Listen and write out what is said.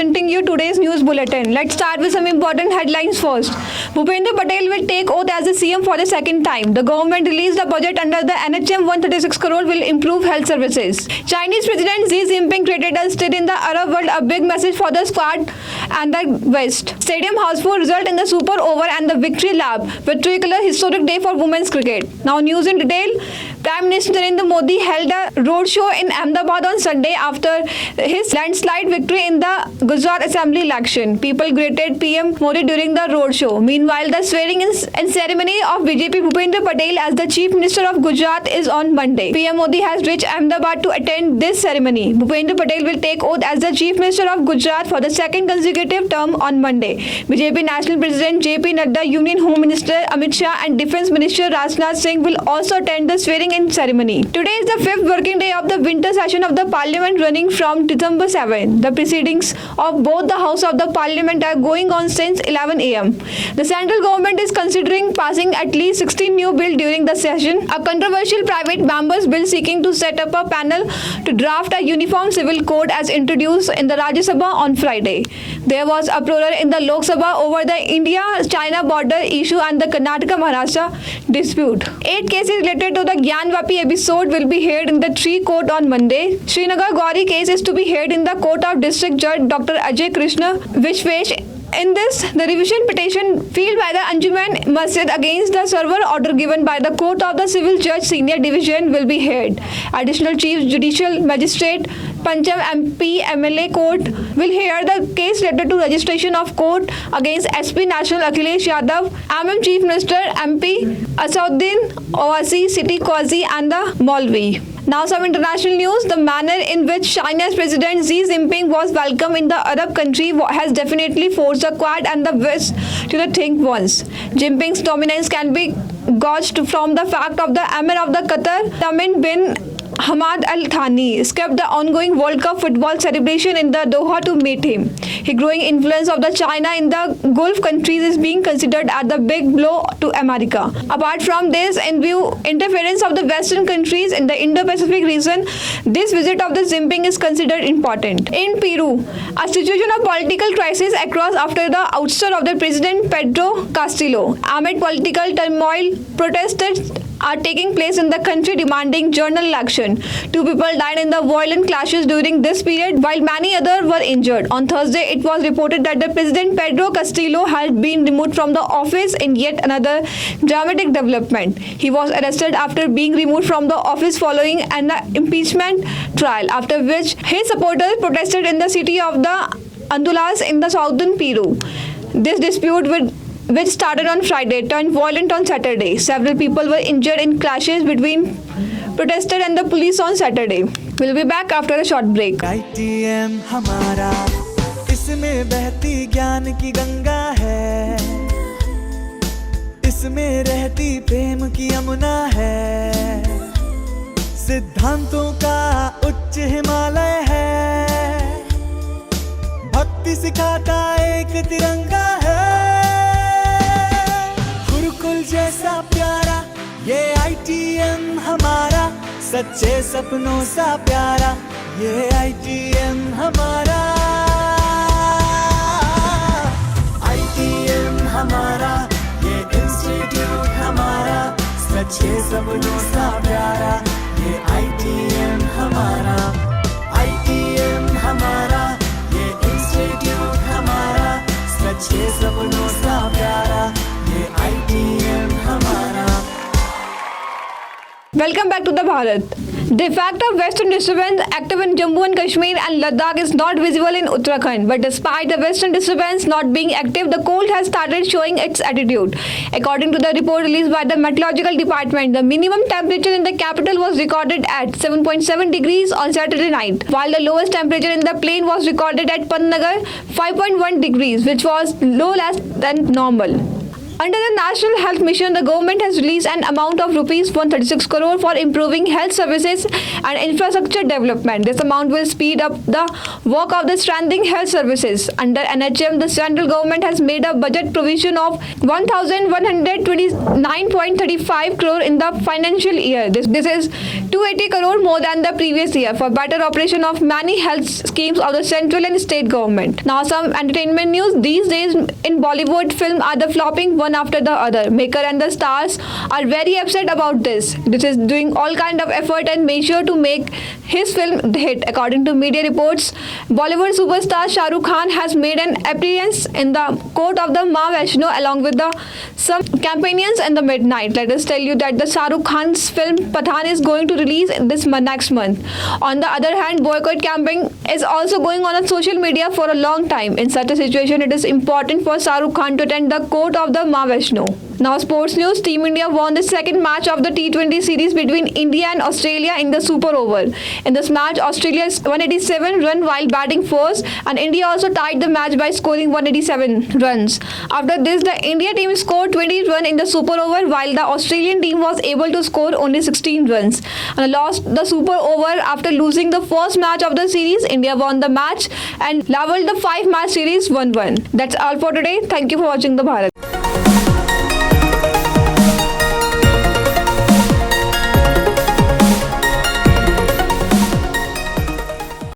presenting you today's news bulletin. Let's start with some important headlines first. Bhupendra Patel will take oath as the CM for the second time. The government released a budget under the NHM 136 crore will improve health services. Chinese President Xi Jinping created a state in the Arab world, a big message for the Squad and the West. Stadium houseful result in the Super Over and the Victory Lap. Particular historic day for women's cricket. Now news in detail. Prime Minister Narendra Modi held a roadshow in Ahmedabad on Sunday after his landslide victory in the Gujarat Assembly election. People greeted PM Modi during the roadshow. Meanwhile, the swearing-in ceremony of BJP Bhupendra Patel as the Chief Minister of Gujarat is on Monday. PM Modi has reached Ahmedabad to attend this ceremony. Bhupendra Patel will take oath as the Chief Minister of Gujarat for the second consecutive term on Monday. BJP National President JP Nadda, Union Home Minister Amit Shah and Defence Minister Rajnath Singh will also attend the swearing-in ceremony. Today is the fifth working day of the winter session of the Parliament running from December 7. The proceedings of both the House of the Parliament are going on since 11 am. The central government is considering passing at least 16 new bills during the session. A controversial private members bill seeking to set up a panel to draft a uniform civil code as introduced in the Rajya Sabha on Friday. There was uproar in the Lok Sabha over the India-China border issue and the Karnataka-Maharashtra dispute. 8 cases related to the Gyanvapi episode will be heard in the Tree Court on Monday. Srinagar Gauri case is to be heard in the court of District Judge Dr. Ajay Krishna Vishwesh. In this, the revision petition filed by the Anjuman Masjid against the server order given by the Court of the Civil Judge Senior Division will be heard. Additional Chief Judicial Magistrate Pancham MP MLA Court will hear the case related to registration of court against SP National Akhilesh Yadav, Chief Minister MP Asauddin Owaisi, City Qazi and the Maulvi. Now some international news. The manner in which China's President Xi Jinping was welcomed in the Arab country has definitely forced the Quad and the West to think once. Jinping's dominance can be gauged from the fact of the Emir of the Qatar, Tamim bin Hamad Al Thani, skipped the ongoing World Cup football celebration in the Doha to meet him. The growing influence of the China in the Gulf countries is being considered as the big blow to America. Apart from this, in view interference of the Western countries in the Indo-Pacific region, this visit of the Jinping is considered important. In Peru, a situation of political crisis across after the ouster of the President Pedro Castillo. Amid political turmoil, protests are taking place in the country demanding general election. 2 people died in the violent clashes during this period, while many others were injured. On Thursday, it was reported that the President Pedro Castillo had been removed from the office in yet another dramatic development. He was arrested after being removed from the office following an impeachment trial, after which his supporters protested in the city of the Andulas in the southern Peru. This dispute which started on Friday, turned violent on Saturday. Several people were injured in clashes between protesters and the police on Saturday. We'll be back after a short break. ITM हमारा, इसमें बहती ज्ञान की गंगा है, इसमें रहती प्रेम की यमुना है, सिद्धांतों का उच्च हिमालय है, भक्ति सिखाता एक तिरंगा है, जैसा प्यारा ये ITM हमारा, सच्चे सपनों सा प्यारा ये ITM हमारा, ITM हमारा, ये इंस्टीट्यूट हमारा, सच्चे सपनों सा प्यारा ये ITM हमारा, ITM हमारा, ये इंस्टीट्यूट हमारा, सच्चे सपनों सा प्यारा ये ITM हमारा. Welcome back to the Bharat. The effect of western disturbance active in Jammu and Kashmir and Ladakh is not visible in Uttarakhand. But despite the western disturbance not being active, the cold has started showing its attitude. According to the report released by the Meteorological Department, the minimum temperature in the capital was recorded at 7.7 degrees on Saturday night, while the lowest temperature in the plain was recorded at Pantnagar 5.1 degrees, which was low less than normal. Under the National Health Mission, the government has released an amount of rupees 136 crore for improving health services and infrastructure development. This amount will speed up the work of the strengthening health services. Under NHM, the central government has made a budget provision of 1,129.35 crore in the financial year. This is 280 crore more than the previous year for better operation of many health schemes of the central and state government. Now some entertainment news. These days in Bollywood, film are the flopping one after the other. Maker and the stars are very upset about this. This is doing all kind of effort and measure to make his film hit. According to media reports, Bollywood superstar Shah Rukh Khan has made an appearance in the court of the Ma Vaishno along with some companions in the midnight. Let us tell you that the Shah Rukh Khan's film Pathaan is going to release next month. On the other hand, boycott campaign is also going on social media for a long time. In such a situation, it is important for Shah Rukh Khan to attend the court of the Ma Vaishno. Now sports news. Team India won the second match of the T20 series between India and Australia in the Super Over. In this match, Australia 187 run while batting first, and India also tied the match by scoring 187 runs. After this, the India team scored 20 runs in the Super Over while the Australian team was able to score only 16 runs. And lost the Super Over after losing the first match of the series. India won the match and leveled the 5-match series 1-1. That's all for today. Thank you for watching the Bharat.